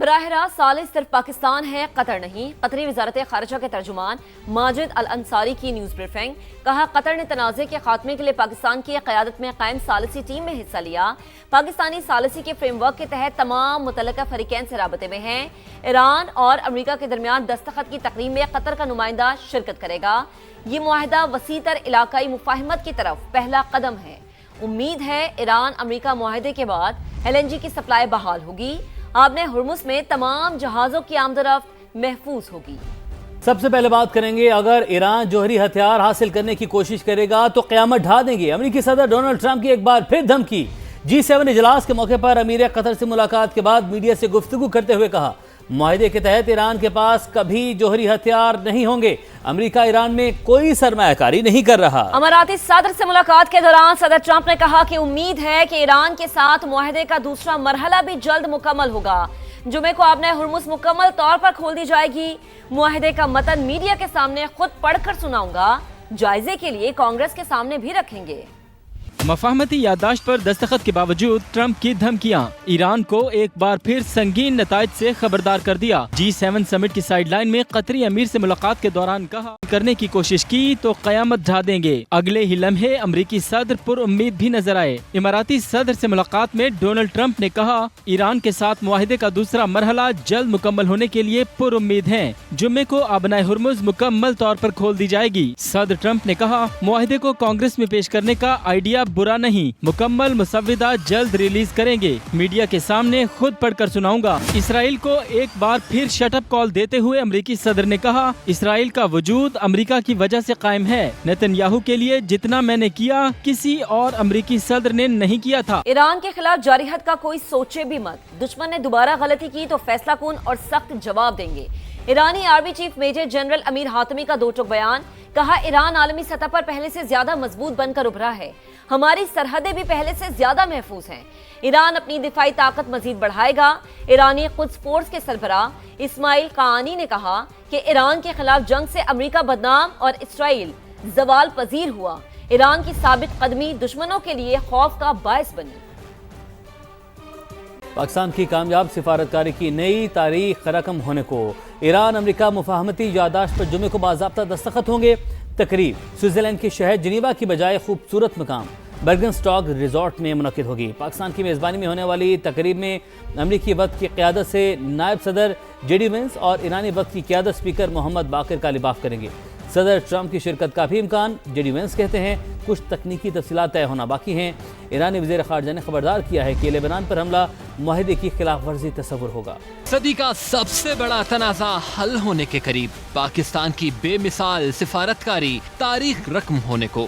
براہ راست सालिस सिर्फ पाकिस्तान है, कतर नहीं। कतरी वजारत खारजा के तर्जुमान माजिद अल अंसारी की न्यूज़ ब्रीफिंग। कहा, कतर ने तनाज़े के खात्मे के लिए पाकिस्तान की क़यादत में कायम सालिसी टीम में हिस्सा लिया। पाकिस्तानी सालिसी के फ्रेमवर्क के तहत तमाम मुतल्लिका फरीकैन से राबते में हैं। ईरान और अमरीका के दरमियान दस्तखत की तकरीब में कतर का नुमाइंदा शिरकत करेगा। ये मुआहिदा वसीतर इलाकाई मुफाहिमत की तरफ पहला कदम है। उम्मीद है ईरान अमरीका मुआहिदे के बाद LNG की सप्लाई बहाल होगी। आबने हुर्मुस में तमाम जहाज़ों की आमदरफ्त महफूज होगी। सबसे पहले बात करेंगे, अगर ईरान जौहरी हथियार हासिल करने की कोशिश करेगा तो क़यामत ढा देंगे। अमेरिकी सदर डोनाल्ड ट्रंप की एक बार फिर धमकी। G7 इजलास के मौके पर अमीर कतर से मुलाकात के बाद मीडिया से गुफ्तगू करते हुए कहा, मुआहिदे के तहत ईरान के पास कभी जौहरी हथियार नहीं होंगे। अमेरिका ईरान में कोई सरमायाकारी नहीं कर रहा। अमाराती सदर से मुलाकात के दौरान सदर ट्रंप ने कहा कि उम्मीद है कि ईरान के साथ मुआहिदे का दूसरा मरहला भी जल्द मुकम्मल होगा। जुमे को आपने हुर्मुस मुकम्मल तौर पर खोल दी जाएगी। मुआहिदे का मतन मीडिया के सामने खुद पढ़कर सुनाऊंगा। जायजे के लिए कांग्रेस के सामने भी रखेंगे। मफाहमती याददाश्त पर दस्तखत के बावजूद ट्रंप की धमकियां ईरान को एक बार फिर संगीन नताइज से खबरदार कर दिया। G7 समिट की साइडलाइन में कतरी अमीर से मुलाकात के दौरान कहा, करने की कोशिश की तो कयामत ढा देंगे। अगले ही लम्हे अमरीकी सदर पुर उम्मीद भी नजर आए। इमाराती सदर से मुलाकात में डोनाल्ड ट्रंप ने कहा, ईरान के साथ मुआहिदे का दूसरा मरहला जल्द मुकम्मल होने के लिए पुर उम्मीद है। जुम्मे को आबनाए हुर्मुज मुकम्मल तौर पर खोल दी जाएगी। सदर ट्रंप ने कहा, मुआहिदे को कांग्रेस में पेश करने का आइडिया बुरा नहीं, मुकम्मल मुसव्विदा जल्द रिलीज करेंगे। मीडिया के सामने खुद पढ़कर सुनाऊंगा। इसराइल को एक बार फिर शटअप कॉल देते हुए अमरीकी सदर ने कहा, इसराइल का वजूद अमरीका की वजह से कायम है। नेतन्याहू के लिए जितना मैंने किया किसी और अमरीकी सदर ने नहीं किया था। ईरान के खिलाफ जारी हद का कोई सोचे भी मत। दुश्मन ने दोबारा गलती की तो फैसला कून और सख्त जवाब देंगे। ईरानी army chief major general Amir Hatami का दो टूक बयान। कहा, ईरान आलमी सतह पर पहले से ज्यादा मजबूत बनकर उभरा है। हमारी सरहदें भी पहले से ज्यादा महफूज हैं। ईरान अपनी दिफाई ताकत मजीद बढ़ाएगा। ईरानी कुद्स फोर्स के सरबराह इस्माइल कानी ने कहा कि ईरान के खिलाफ जंग से अमेरिका बदनाम और इसराइल जवाल पजीर हुआ। ईरान की साबित कदमी दुश्मनों के लिए खौफ का बायस बनी। पाकिस्तान की कामयाब सिफारतकारी की नई तारीख रकम होने को ईरान अमेरिका मुफाहमती याददाश्त पर जुमे को बाज़ाब्ता दस्तखत होंगे। तकरीब स्विट्जरलैंड के शहर जिनीवा की बजाय खूबसूरत मकाम बर्गनस्टॉक रिजॉर्ट में मुनक़िद होगी। पाकिस्तान की मेज़बानी में होने वाली तकरीब में अमरीकी वक्त की क़यादत से नायब सदर JD Vance और ईरानी वक्त की क़यादत स्पीकर मोहम्मद बाकिर कालिबाफ करेंगे। सदर ट्रंप की शिरकत का भी इम्कान। JD Vance कहते हैं कुछ तकनीकी तफसीलात तय होना बाकी हैं। ईरानी वज़ीर ख़ारजा ने खबरदार किया है कि लेबनान पर हमला मुआहिदे की खिलाफ वर्जी तस्वुर होगा। सदी का सबसे बड़ा तनाज़ा हल होने के करीब पाकिस्तान की बेमिसाल सिफारतकारी तारीख रकम होने को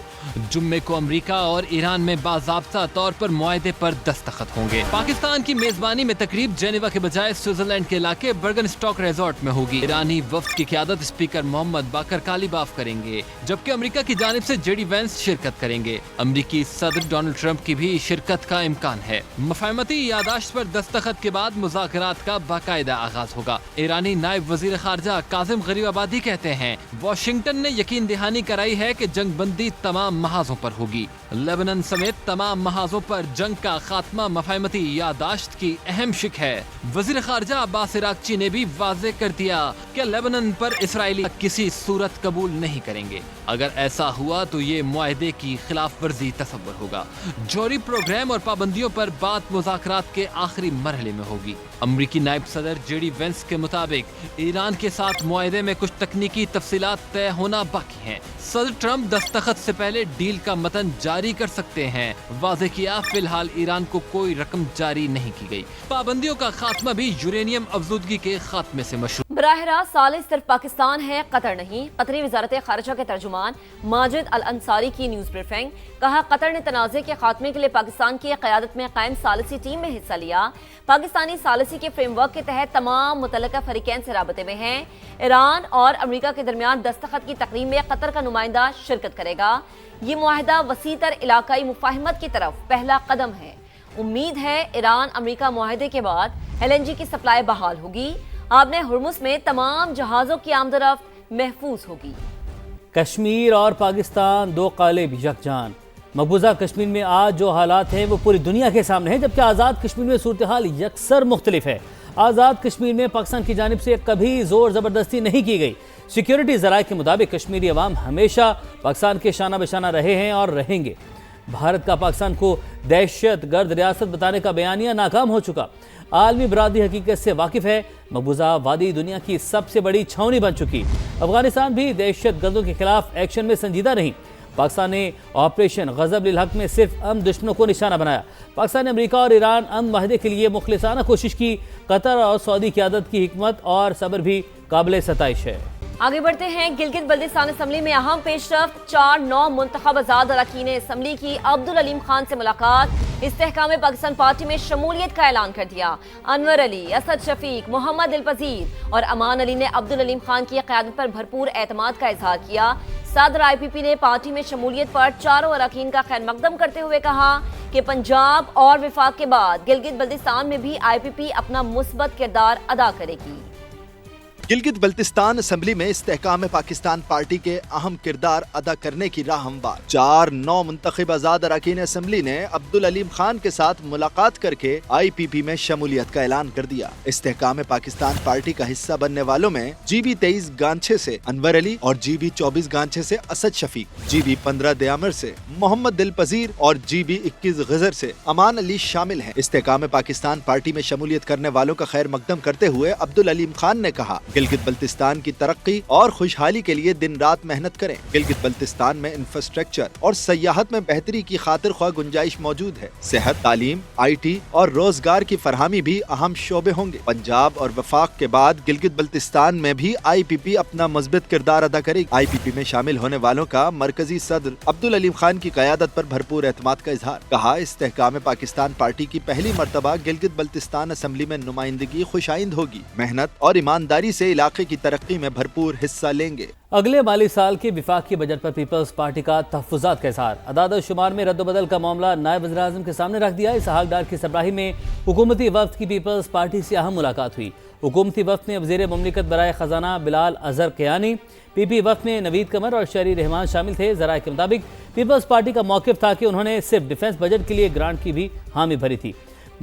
जुम्मे को अमेरिका और ईरान में बाज़ाब्ता तौर पर मुआहिदे पर दस्तखत होंगे। पाकिस्तान की मेजबानी में तकरीब जेनेवा के बजाय स्विट्जरलैंड के इलाके बर्गनस्टॉक रिजॉर्ट में होगी। ईरानी वफ्द की क़यादत स्पीकर मोहम्मद बाकर कालिबाफ करेंगे, जबकि अमेरिका की जानिब से JD Vance शिरकत करेंगे। अमेरिकी सदर डोनाल्ड ट्रंप की भी शिरकत का इम्कान है। मफाहमती याददाश्त पर दस्तखत के बाद मुज़ाकरात का बाकायदा आगाज होगा। ईरानी नायब वजीर खारजा काजिम गरीबाबादी कहते हैं, वाशिंगटन ने यकीन दहानी कराई है कि जंग बंदी तमाम महाजों पर होगी। लेबनान समेत तमाम महाजों पर जंग का खात्मा मफाहमती याददाश्त की अहम शिक है। वजीर खारजा अब्बास इराक़ची ने भी वाज़े कर दिया कि लेबनान पर इसराइली किसी सूरत कबूल नहीं करेंगे। अगर ऐसा हुआ तो ये मुआहिदे की खिलाफ वर्जी तस्वुर होगा। जौहरी प्रोग्राम और पाबंदियों पर बात मुज़ाकरात के आखिरी मरहले में होगी। अमरीकी नायब सदर JD Vance के मुताबिक ईरान के साथ मुआहिदे में कुछ तकनीकी तफसीलात तय होना बाकी हैं। सदर ट्रंप दस्तखत से पहले डील का मतन जारी कर सकते हैं। वाज़े किया, फिलहाल ईरान को कोई रकम जारी नहीं की गई। पाबंदियों का खात्मा भी यूरेनियम अफजूदगी के खात्मे से मशहूर। बराह रास्त सालिस सिर्फ पाकिस्तान है, कतर नहीं। कतरी वजारत खारजा के तर्जुमान माजिद अल अंसारी की न्यूज़ ब्रीफिंग। कहा, कतर ने तनाज़े के खात्मे के लिए पाकिस्तान की क़यादत में कायम सालिसी टीम में हिस्सा लिया। पाकिस्तानी सालिसी के फ्रेमवर्क के तहत तमाम मुतल्लिका फरीकैन से राबते में हैं। ईरान और अमरीका के दरमियान दस्तखत की तकरीब में कतर का नुमाइंदा शिरकत करेगा। ये मुआहिदा वसीतर इलाकाई मुफाहिमत की तरफ पहला कदम है। उम्मीद है ईरान अमरीका मुआहिदे के बाद LNG की सप्लाई बहाल होगी। आबने हुर्मुस में तमाम जहाज़ों की आमदरफ्त महफूज होगी। कश्मीर और पाकिस्तान दो कालिब यकजान। मकबूजा कश्मीर में आज जो हालात हैं वो पूरी दुनिया के सामने हैं, जबकि आज़ाद कश्मीर में सूरत हाल यकसर मुख्तलिफ है। آزاد کشمیر میں پاکستان کی جانب سے کبھی زور زبردستی نہیں کی گئی۔ سیکیورٹی ذرائع کے مطابق کشمیری عوام ہمیشہ پاکستان کے شانہ بشانہ رہے ہیں اور رہیں گے۔ بھارت کا پاکستان کو دہشت گرد ریاست بتانے کا بیانیہ ناکام ہو چکا۔ عالمی برادری حقیقت سے واقف ہے، مقبوضہ وادی دنیا کی سب سے بڑی چھاؤنی بن چکی۔ افغانستان بھی دہشت گردوں کے خلاف ایکشن میں سنجیدہ نہیں۔ پاکستان نے آپریشن غضب للحق میں صرف امن دشمنوں کو نشانہ بنایا۔ پاکستان نے امریکہ اور ایران امن معاہدے کے لیے مخلصانہ کوشش کی۔ قطر اور سعودی قیادت کی حکمت اور صبر بھی قابل ستائش ہے۔ آگے بڑھتے ہیں۔ گلگت بلتستان اسمبلی میں اہم پیش رفت، 4 نو منتخب آزاد اراکین اسمبلی کی عبدالعلیم خان سے ملاقات، استحکام پاکستان پارٹی میں شمولیت کا اعلان کر دیا۔ انور علی، اسد شفیق، محمد دلپذیر اور امان علی نے عبدالعلیم خان کی قیادت پر بھرپور اعتماد کا اظہار کیا۔ صدر IPP نے پارٹی میں شمولیت پر چاروں اراکین کا خیر مقدم کرتے ہوئے کہا کہ پنجاب اور وفاق کے بعد گلگت بلتستان میں بھی IPP اپنا مثبت کردار ادا کرے گی۔ گلگت بلتستان اسمبلی میں استحکام پاکستان پارٹی کے اہم کردار ادا کرنے کی راہ ہموار۔ 4 نو منتخب آزاد اراکین اسمبلی نے عبدالعلیم خان کے ساتھ ملاقات کر کے IPP میں شمولیت کا اعلان کر دیا۔ استحکام پاکستان پارٹی کا حصہ بننے والوں میں GB 23 گانچھے سے انور علی اور GB 24 گانچھے سے اسد شفیق، GB 15 دیامر سے محمد دلپذیر اور GB 21 غزر سے امان علی شامل ہیں۔ استحکام پاکستان پارٹی میں شمولیت کرنے والوں کا خیر مقدم کرتے ہوئے عبدالعلیم خان نے کہا، گلگت بلتستان کی ترقی اور خوشحالی کے لیے دن رات محنت کریں۔ گلگت بلتستان میں انفراسٹرکچر اور سیاحت میں بہتری کی خاطر خواہ گنجائش موجود ہے۔ صحت، تعلیم، IT اور روزگار کی فراہمی بھی اہم شعبے ہوں گے۔ پنجاب اور وفاق کے بعد گلگت بلتستان میں بھی IPP اپنا مثبت کردار ادا کرے گی۔ IPP میں شامل ہونے والوں کا مرکزی صدر عبدالعلیم خان کی قیادت پر بھرپور اعتماد کا اظہار۔ کہا، استحکام پاکستان پارٹی کی پہلی مرتبہ گلگت بلتستان اسمبلی میں نمائندگی خوشائند ہوگی۔ محنت اور ایمانداری سے علاقے کی ترقی میں بھرپور حصہ لیں گے۔ اگلے مالی سال کے وفاقی بجٹ پر پیپلز پارٹی کا تحفظات کا اظہار۔ اعداد و شمار میں رد و بدل کا معاملہ نائب وزیر اعظم کے سامنے رکھ دیا۔ اسحاق ڈار کی سربراہی میں حکومتی وفد کی پیپلز پارٹی سے اہم ملاقات ہوئی۔ حکومتی وفد میں وزیر مملکت برائے خزانہ بلال اظہر کیانی، PP وفد میں نوید قمر اور شہری رحمان شامل تھے۔ ذرائع کے مطابق پیپلز پارٹی کا موقف تھا کہ انہوں نے صرف ڈیفنس بجٹ کے لیے گرانٹ کی بھی حامی بھری تھی۔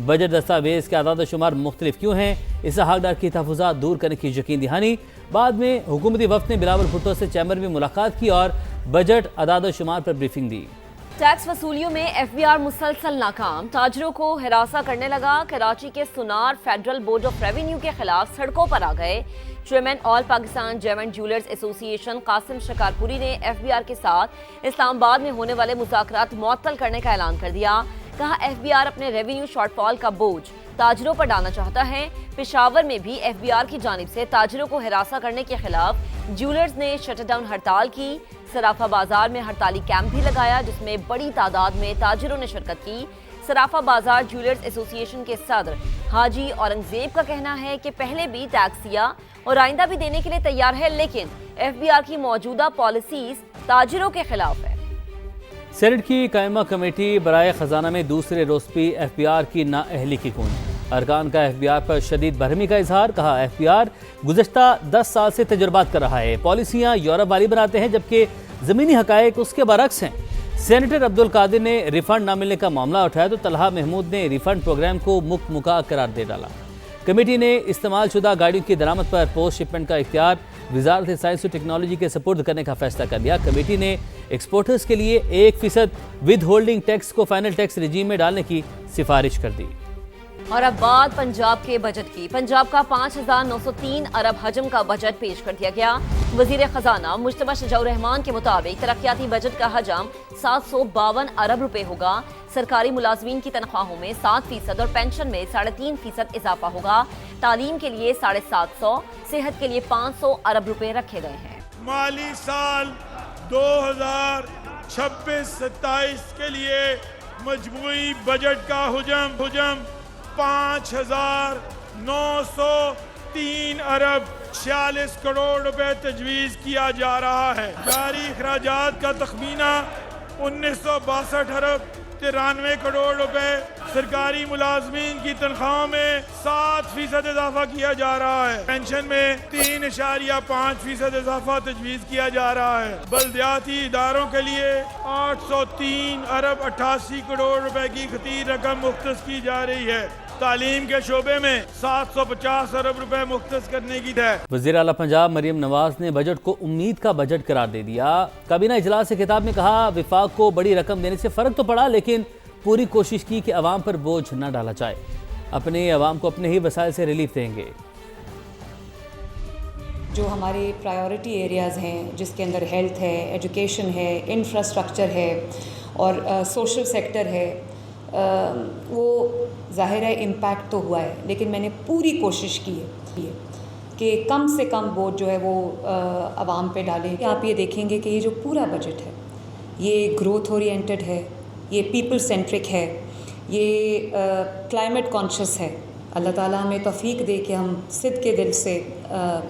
بجٹ دستاویز کے اعداد و شمار مختلف کیوں ہیں؟ اسحاق ڈار کی تحفظات دور کرنے کی یقین دہانی۔ بعد میں حکومتی وفد نے بلاول بھٹو سے چیمبر میں ملاقات کی اور بجٹ اعداد و شمار پر بریفنگ دی۔ ٹیکس وصولیوں میں FBR مسلسل ناکام، تاجروں کو ہراساں کرنے لگا۔ کراچی کے سنار فیڈرل بورڈ آف ریونیو کے خلاف سڑکوں پر آ گئے۔ چیئرمین آل پاکستان ڈائمنڈ جیولرز ایسوسی ایشن قاسم شکارپوری نے FBR کے ساتھ اسلام آباد میں ہونے والے مذاکرات معطل کرنے کا اعلان کر دیا۔ کہا، FBR اپنے ریونیو شارٹ فال کا بوجھ تاجروں پر ڈالنا چاہتا ہے۔ پشاور میں بھی FBR کی جانب سے تاجروں کو ہراساں کرنے کے خلاف جیولرز نے شٹ ڈاؤن ہڑتال کی۔ صرافہ بازار میں ہڑتالی کیمپ بھی لگایا جس میں بڑی تعداد میں تاجروں نے شرکت کی۔ صرافہ بازار جیولرز ایسوسی ایشن کے صدر حاجی اورنگزیب کا کہنا ہے کہ پہلے بھی ٹیکس دیا اور آئندہ بھی دینے کے لیے تیار ہے، لیکن FBR کی موجودہ پالیسیز تاجروں کے خلاف ہے۔ سینٹ کی قائمہ کمیٹی برائے خزانہ میں دوسرے روز بھی FBR کی نااہلی کی گونج۔ ارکان کا FBR پر شدید برہمی کا اظہار۔ کہا، FBR گزشتہ 10 سال سے تجربات کر رہا ہے، پالیسیاں یورپ والی بناتے ہیں جبکہ زمینی حقائق اس کے برعکس ہیں۔ سینیٹر عبدالقادر نے ریفنڈ نہ ملنے کا معاملہ اٹھایا تو طلحہ محمود نے ریفنڈ پروگرام کو مکمل قرار دے ڈالا۔ کمیٹی نے استعمال شدہ گاڑیوں کی درآمد پر پوسٹ شپمنٹ کا اختیار وزارت سائنس و ٹیکنالوجی کے سپرد کرنے کا فیصلہ کر لیا۔ کمیٹی نے ایکسپورٹرز کے لیے 1% ود ہولڈنگ ٹیکس کو فائنل ٹیکس رجیم میں ڈالنے کی سفارش کر دی۔ اور اب بات پنجاب کے بجٹ کی۔ پنجاب کا 5,903 ارب حجم کا بجٹ پیش کر دیا گیا۔ وزیر خزانہ مجتبیٰ شجاع الرحمان کے مطابق ترقیاتی بجٹ کا حجم 752 ارب روپے ہوگا۔ سرکاری ملازمین کی تنخواہوں میں 7% اور پینشن میں 3.5% اضافہ ہوگا۔ تعلیم کے لیے 750، صحت کے لیے 500 ارب روپے رکھے گئے ہیں۔ مالی سال 2026-27 کے لیے مجموعی بجٹ کا حجم 5,903 ارب 46 کروڑ روپے تجویز کیا جا رہا ہے۔ جاری اخراجات کا تخمینہ 1962 ارب 93 کروڑ روپے۔ سرکاری ملازمین کی تنخواہوں میں 7% اضافہ کیا جا رہا ہے۔ پینشن میں 3.5% اضافہ تجویز کیا جا رہا ہے۔ بلدیاتی اداروں کے لیے 803 ارب 88 کروڑ روپے کی خطیر رقم مختص کی جا رہی ہے۔ तालीम के शोबे में 750 अरब रुपए मुख्तस करने की है। वज़ीर आला पंजाब मरियम नवाज ने बजट को उम्मीद का बजट करार दे दिया। काबीना इजलास से खिताब में कहा, विफाक को बड़ी रकम देने से फ़र्क तो पड़ा, लेकिन पूरी कोशिश की कि अवाम पर बोझ न डाला जाए। अपने अवाम को अपने ही वसाइल से रिलीफ देंगे। जो हमारे प्रायोरिटी एरियाज़ हैं, जिसके अंदर हेल्थ है, एजुकेशन है, इंफ्रास्ट्रक्चर है और सोशल सेक्टर है, वो ज़ाहिर है इम्पैक्ट तो हुआ है, लेकिन मैंने पूरी कोशिश की है कि कम से कम बोझ जो है वो आवाम पे डालें। आप ये देखेंगे कि ये जो पूरा बजट है ये ग्रोथ ओरिएंटेड है, ये पीपल सेंट्रिक है, ये क्लाइमेट कॉन्शियस है। अल्लाह ताला हमें तौफीक दे कि हम सिद्ध के दिल से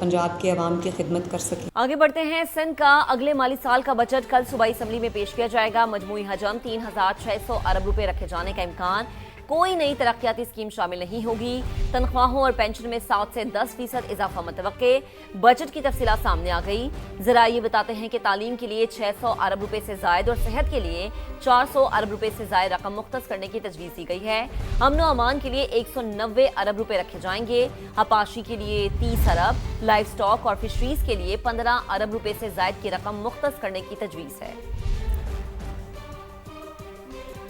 पंजाब के अवाम की खिदमत कर सकें। आगे बढ़ते हैं। सिंध का अगले माली साल का बजट कल सूबाई असम्बली में पेश किया जाएगा। मजमूई हजम 3600 अरब रुपए रखे जाने का इम्कान। कोई नई तरक्याती स्कीम शामिल नहीं होगी। तनख्वाहों और पेंशन में 7 से 10% इजाफा मुतवक्के। बजट की तफसीलात सामने आ गई। जरा ये बताते हैं कि तालीम के लिए 600 अरब रुपए से जायद और सेहत के लिए 400 अरब रुपए से जायद रकम मुख्तस करने की तजवीज़ दी गई है। अमन व अमान के लिए 190 अरब रुपए रखे जाएंगे। आपाशी के लिए 30 अरब, लाइफ स्टॉक और फिशरीज के लिए 15 अरब रुपए से जायद की रकम मुख्तस करने की तजवीज़ है।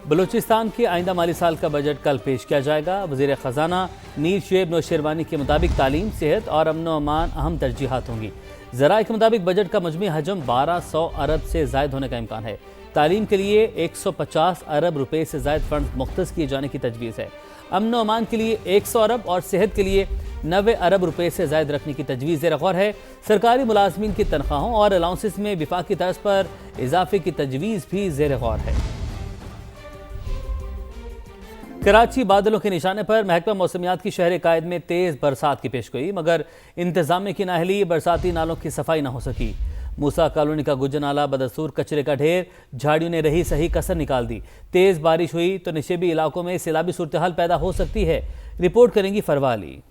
बलूचिस्तान के आइंदा माली साल का बजट कल पेश किया जाएगा। वज़ीर ख़जाना नीर शुएब नौशेरवानी के मुताबिक तालीम, सेहत और अमन व अमान अहम तरजीहात होंगी। ज़राए के मुताबिक बजट का मजमूई हजम 1200 अरब से ज़ायद होने का इम्कान है। तालीम के लिए 150 अरब रुपए से ज़ायद फंड मुख्तस किए जाने की तजवीज़ है। अमन व अमान के लिए 100 अरब और सेहत के लिए 90 अरब रुपए से ज़ायद रखने की तजवीज़ ज़ेर गौर है। सरकारी मुलाजमीन की तनख्वाहों और अलाउंसेस में विफाकी तर्ज पर इजाफे की तजवीज़ भी ज़ेर गौर है। कराची बादलों के निशाने पर महकमा मौसमियात की शहर कायद में तेज़ बरसात की पेशगोई, मगर इंतजामिया की नाअहली बरसाती नालों की सफाई न हो सकी। मूसा कॉलोनी का गुज्जर नाला बदस्तूर कचरे का ढेर, झाड़ियों ने रही सही कसर निकाल दी। तेज़ बारिश हुई तो निशेबी इलाकों में सैलाबी सूरत हाल पैदा हो सकती है। रिपोर्ट करेंगी फरवाली।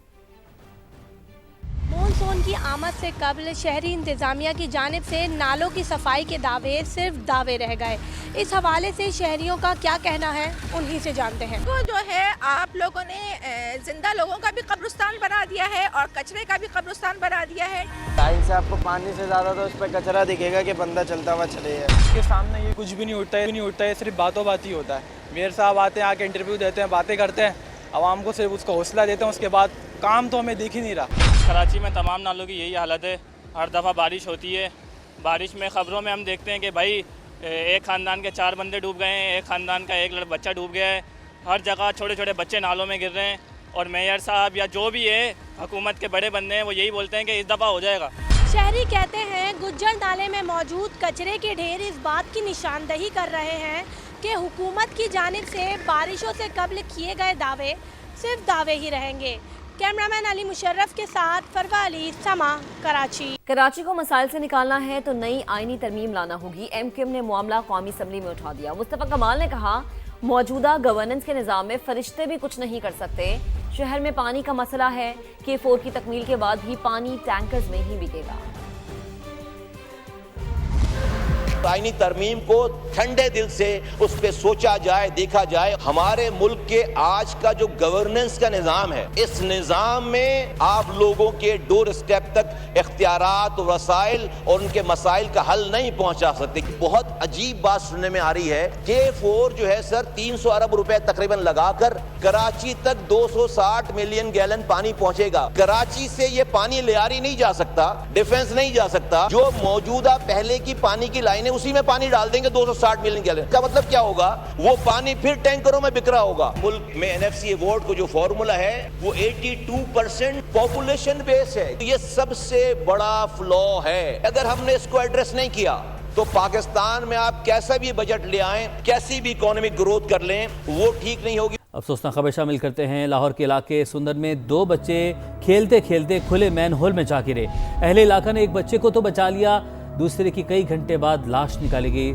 मानसून की आमद से कबल शहरी इंतजामिया की जानिब से नालों की सफाई के दावे सिर्फ दावे रह गए। इस हवाले से शहरियों का क्या कहना है, उन्हीं से जानते हैं। वो जो है आप लोगों ने जिंदा लोगों का भी कब्रिस्तान बना दिया है और कचरे का भी कब्रिस्तान बना दिया है। टाइम से आपको पानी से ज़्यादा तो उस पर कचरा दिखेगा कि बंदा चलता हुआ चले जाए। इसके सामने ये कुछ भी नहीं उठता है, सिर्फ बातों बात ही होता है। मेयर साहब आते हैं, आके इंटरव्यू देते हैं, बातें करते हैं, आवाम को सिर्फ उसका हौसला देते हैं, उसके बाद काम तो हमें दिख ही नहीं रहा। कराची में तमाम नालों की यही हालत है। हर दफ़ा बारिश होती है, बारिश में ख़बरों में हम देखते हैं कि भाई एक ख़ानदान के 4 बंदे डूब गए हैं, एक ख़ानदान का एक बच्चा डूब गया है। हर जगह छोटे छोटे बच्चे नालों में गिर रहे हैं और मेयर साहब या जो भी है हुकूमत के बड़े बंदे हैं वो यही बोलते हैं कि इस दफ़ा हो जाएगा। शहरी कहते हैं गुज्जर नाले में मौजूद कचरे के ढेर इस बात की निशानदही कर रहे हैं कि हुकूमत की जानिब से बारिशों से कबल किए गए दावे सिर्फ दावे ही रहेंगे। कैमरामैन अली मुशर्रफ के साथ फरवाली, समा, कराची। कराची को मसाइल से निकालना है तो नई आईनी तरमीम लाना होगी। MQM ने मामला कौमी असम्बली में उठा दिया। मुस्तफा कमाल ने कहा, मौजूदा गवर्नेंस के निज़ाम में फरिश्ते भी कुछ नहीं कर सकते। शहर में पानी का मसला है कि K4 की तकमील के बाद भी पानी टैंकर्स में ही बिकेगा। आईनी तरमीम को ठंडे दिल से उस पे सोचा जाए, देखा जाए। हमारे मुल्क के आज का जो गवर्नेंस का निज़ाम है, इस निज़ाम में आप लोगों के डोर स्टेप तक इख्तियारात, वसाइल और उनके मसाइल का हल नहीं पहुंचा सकते। बहुत अजीब बात सुनने में आ रही है। K4 जो है सर 300 अरब रुपए तकरीबन लगाकर कराची तक 260 मिलियन गैलन पानी पहुंचेगा। कराची से ये पानी लियारी नहीं जा सकता, डिफेंस नहीं जा सकता। जो मौजूदा पहले की पानी की लाइनें उसी में पानी डाल देंगे 260 मिलियन गैलन का मतलब क्या होगा? वो पानी फिर टैंकरों में बिक रहा होगा। मुल्क में NFC अवार्ड को जो फॉर्मूला है वो 82% पॉपुलेशन बेस है। ये सबसे बड़ा फ्लॉ है। अगर हमने इसको एड्रेस नहीं किया तो पाकिस्तान में आप कैसा भी बजट ले आएं, कैसी भी इकोनॉमिक ग्रोथ कर लें, वो ठीक नहीं होगी। अफसोसनाक खबर शामिल करते हैं। लाहौर के इलाके सुंदर में 2 बच्चे खेलते खेलते खुले मैन होल में जा गिरे। अहले इलाका ने एक बच्चे को तो बचा लिया, दूसरे की कई घंटे बाद लाश निकाली गई।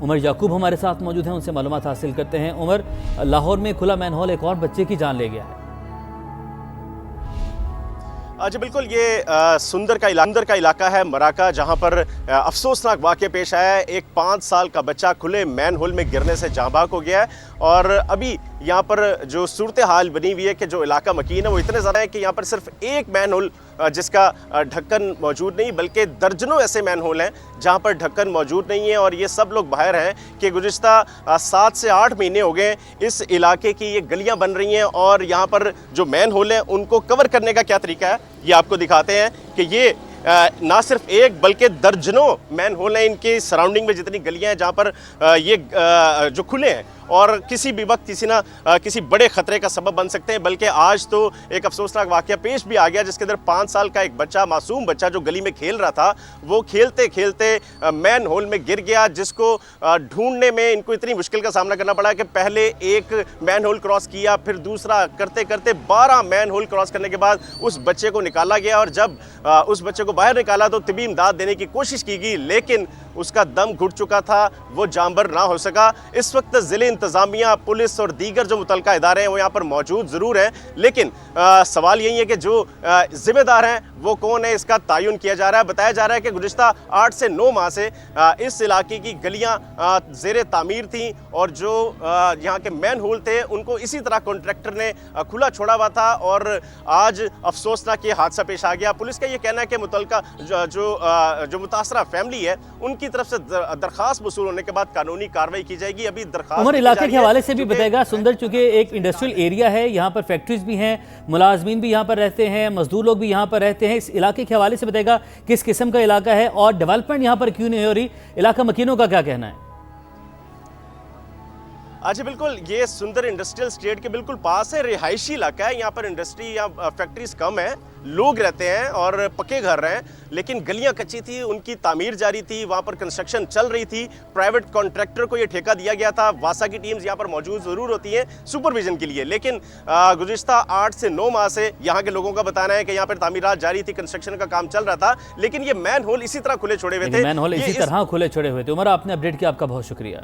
उमर याकूब हमारे साथ मौजूद हैं, उनसे मालूमात हासिल करते हैं। उमर, लाहौर में खुला मैन होल एक और बच्चे की जान ले गया है। जी बिल्कुल, ये सुंदर का इलाका है मराका, जहां पर अफसोसनाक वाक़या पेश आया है। एक 5 साल का बच्चा खुले मैन होल में गिरने से जाँ बाक हो गया है اور ابھی यहाँ पर जो सूरत हाल बनी हुई है कि जो इलाका मकीन है वो इतने ज़्यादा है कि यहाँ पर सिर्फ एक मैन होल जिसका ढक्कन मौजूद नहीं बल्कि दर्जनों ऐसे मैन होल हैं जहाँ पर ढक्कन मौजूद नहीं है। और ये सब लोग बाहर हैं कि गुज़िश्ता 7 से 8 महीने हो गए इस इलाके की ये गलियाँ बन रही हैं और यहाँ पर जो मैन होल हैं उनको कवर करने का क्या तरीका है ये आपको दिखाते हैं कि ये ना सिर्फ एक बल्कि दर्जनों मैन होल हैं इनके सराउंडिंग में जितनी गलियां हैं जहां पर ये जो खुले हैं और किसी भी वक्त किसी बड़े खतरे का सबब बन सकते हैं। बल्कि आज तो एक अफसोसनाक वाक़या पेश भी आ गया जिसके अंदर 5 साल का एक बच्चा, मासूम बच्चा जो गली में खेल रहा था, वो खेलते खेलते मैन होल में गिर गया, जिसको ढूंढने में इनको इतनी मुश्किल का सामना करना पड़ा कि पहले एक मैन होल क्रॉस किया, फिर दूसरा, करते करते 12 मैन होल क्रॉस करने के बाद उस बच्चे को निकाला गया। और जब उस बच्चे को बाहर निकाला तो तिबी इमदाद देने की कोशिश की गई, लेकिन उसका दम घुट चुका था, वो जानबर ना हो सका। इस वक्त ज़िले इंतज़ामिया, पुलिस और दीगर जो मुतलका इदारे हैं वो यहाँ पर मौजूद ज़रूर हैं, लेकिन सवाल यही है कि जो ज़िम्मेदार हैं वो कौन है, इसका तयन किया जा रहा है। बताया जा रहा है कि गुज़िश्ता 8 से 9 माह से इस इलाके की गलियाँ ज़ेरे तामीर थीं और जो यहाँ के मैन होल थे उनको इसी तरह कॉन्ट्रैक्टर ने खुला छोड़ा हुआ था और आज अफसोसनाक ये हादसा पेश आ गया। पुलिस का ये कहना है कि मुतलका जो मुतासरा फैमिली है उनकी तरफ से दरखास्त वसूल होने के बाद कानूनी कार्रवाई की जाएगी। अभी दरखास्त उमर इलाके के हवाले से भी बताएगा सुंदर, चूंकि एक इंडस्ट्रियल एरिया है, यहाँ पर फैक्ट्रीज भी हैं, मुलाजमीन भी यहाँ पर रहते हैं, मजदूर लोग भी यहाँ पर रहते हैं। इस इलाके के हवाले से बताएगा किस किस्म का इलाका है और डेवलपमेंट यहाँ पर क्यों नहीं हो रही, इलाका मकीनों का क्या कहना है? अच्छा, बिल्कुल ये सुंदर इंडस्ट्रियल स्टेट के बिल्कुल पास है, रिहायशी इलाका है। यहाँ पर इंडस्ट्री या फैक्ट्रीज कम है, लोग रहते हैं और पक्के घर हैं, लेकिन गलियाँ कच्ची थी, उनकी तामीर जारी थी, वहाँ पर कंस्ट्रक्शन चल रही थी। प्राइवेट कॉन्ट्रैक्टर को ये ठेका दिया गया था। वासा की टीम्स यहाँ पर मौजूद ज़रूर होती हैं सुपरविजन के लिए, लेकिन गुज़िश्ता 8 से 9 माह से यहाँ के लोगों का बताना है कि यहाँ पर तामीरात जारी थी, कंस्ट्रक्शन का काम चल रहा था, लेकिन ये मैन होल इसी तरह खुले छोड़े हुए थे। मैन होल इसी तरह खुले छोड़े हुए थे। उमर, आपने अपडेट किया, आपका बहुत शुक्रिया।